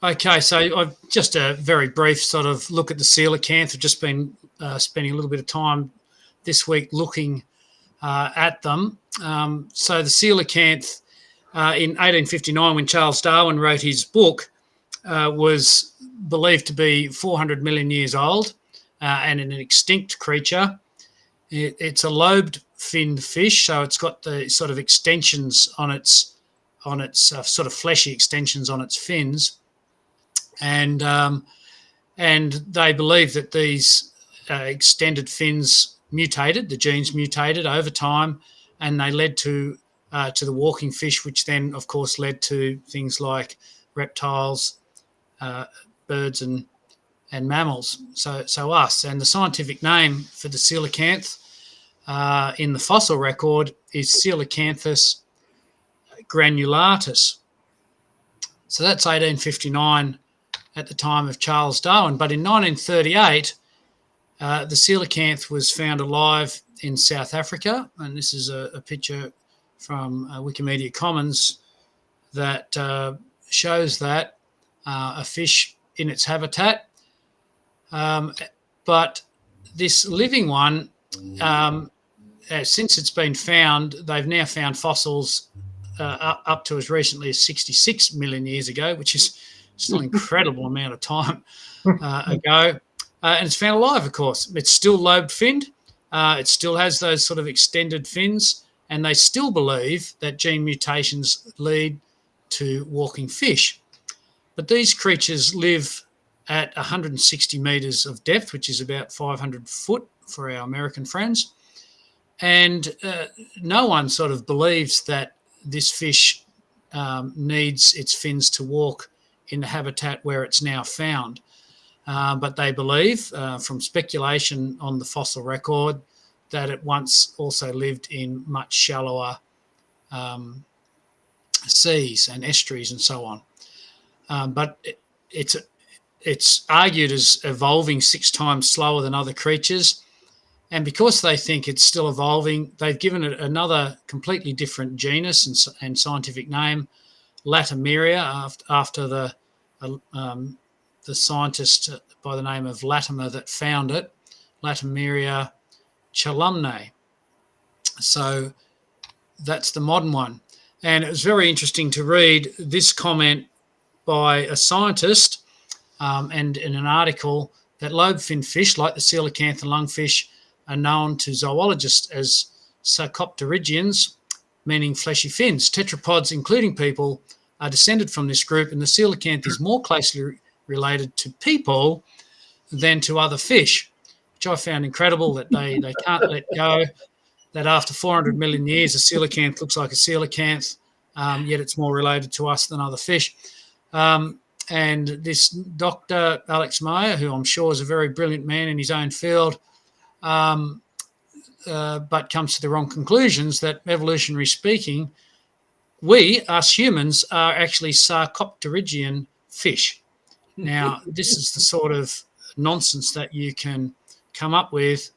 Okay, so I've just a very brief sort of look at the coelacanth. I've just been spending a little bit of time this week looking at them. So the coelacanth in 1859, when Charles Darwin wrote his book, was believed to be 400 million years old and an extinct creature. It's a lobed finned fish, so it's got the sort of extensions on its sort of fleshy extensions on its fins, and and they believe that these extended fins mutated, the genes mutated over time, and they led to the walking fish, which then, of course, led to things like reptiles, birds, and mammals. So us, and the scientific name for the coelacanth in the fossil record is Coelacanthus granulatus. So that's 1859 at the time of Charles Darwin. But in 1938, the coelacanth was found alive in South Africa, and this is a picture from Wikimedia Commons that shows that a fish in its habitat. But this living one, since it's been found, they've now found fossils up to as recently as 66 million years ago, which is still an incredible amount of time ago. And it's found alive, of course. It's still lobed finned. It still has those sort of extended fins, and they still believe that gene mutations lead to walking fish. But these creatures live at 160 metres of depth, which is about 500 foot for our American friends. And no one sort of believes that this fish needs its fins to walk in the habitat where it's now found. But they believe, from speculation on the fossil record, that it once also lived in much shallower seas and estuaries and so on. But it's argued as evolving 6 times slower than other creatures. And because they think it's still evolving, they've given it another completely different genus and scientific name, Latimeria, after the scientist by the name of Latimer that found it, Latimeria chalumnae. So that's the modern one. And it was very interesting to read this comment by a scientist and in an article that lobe-finned fish, like the coelacanth and lungfish, are known to zoologists as sarcopterygians, meaning fleshy fins. Tetrapods, including people, are descended from this group, and the coelacanth is more closely related to people than to other fish, which I found incredible that they can't let go, that after 400 million years, a coelacanth looks like a coelacanth, yet it's more related to us than other fish. And this Dr. Alex Meyer, who I'm sure is a very brilliant man in his own field, but comes to the wrong conclusions, that evolutionary speaking, we, us humans, are actually sarcopterygian fish. Now, this is the sort of nonsense that you can come up with.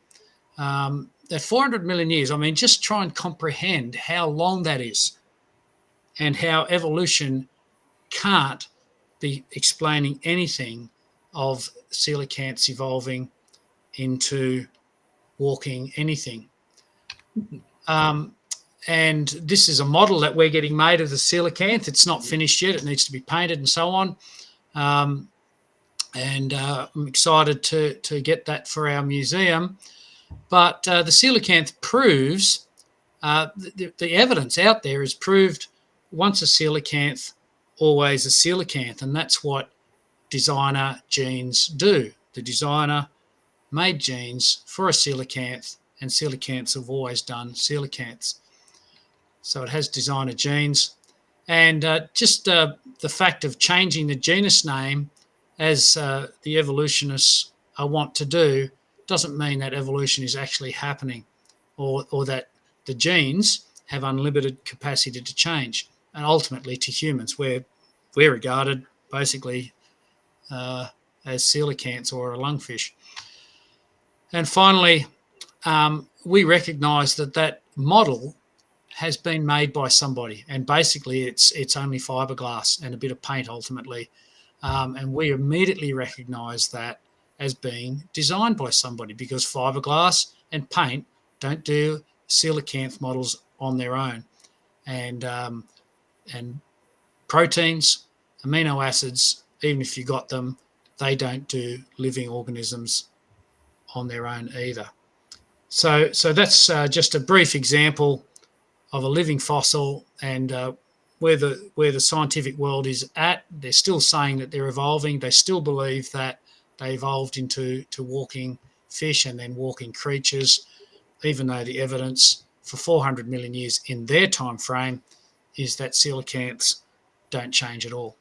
That 400 million years, I mean, just try and comprehend how long that is and how evolution can't be explaining anything of coelacanths evolving into walking anything. And this is a model that we're getting made of the coelacanth. It's not finished yet. It needs to be painted and so on. And I'm excited to get that for our museum. But the coelacanth proves, the evidence out there has proved once a coelacanth, always a coelacanth. And that's what designer genes do. The designer made genes for a coelacanth, and coelacanths have always done coelacanths. So it has designer genes. And just the fact of changing the genus name, as the evolutionists want to do, doesn't mean that evolution is actually happening, or that the genes have unlimited capacity to change. And ultimately, to humans, we're regarded basically as coelacanths or a lungfish. And finally, we recognise that model has been made by somebody, and basically it's only fiberglass and a bit of paint ultimately. And we immediately recognise that as being designed by somebody, because fiberglass and paint don't do coelacanth models on their own. And proteins, amino acids, even if you got them, they don't do living organisms on their own either. So that's just a brief example of a living fossil, and where the scientific world is at. They're still saying that they're evolving. They still believe that they evolved into walking fish and then walking creatures, even though the evidence for 400 million years in their time frame is that coelacanths don't change at all.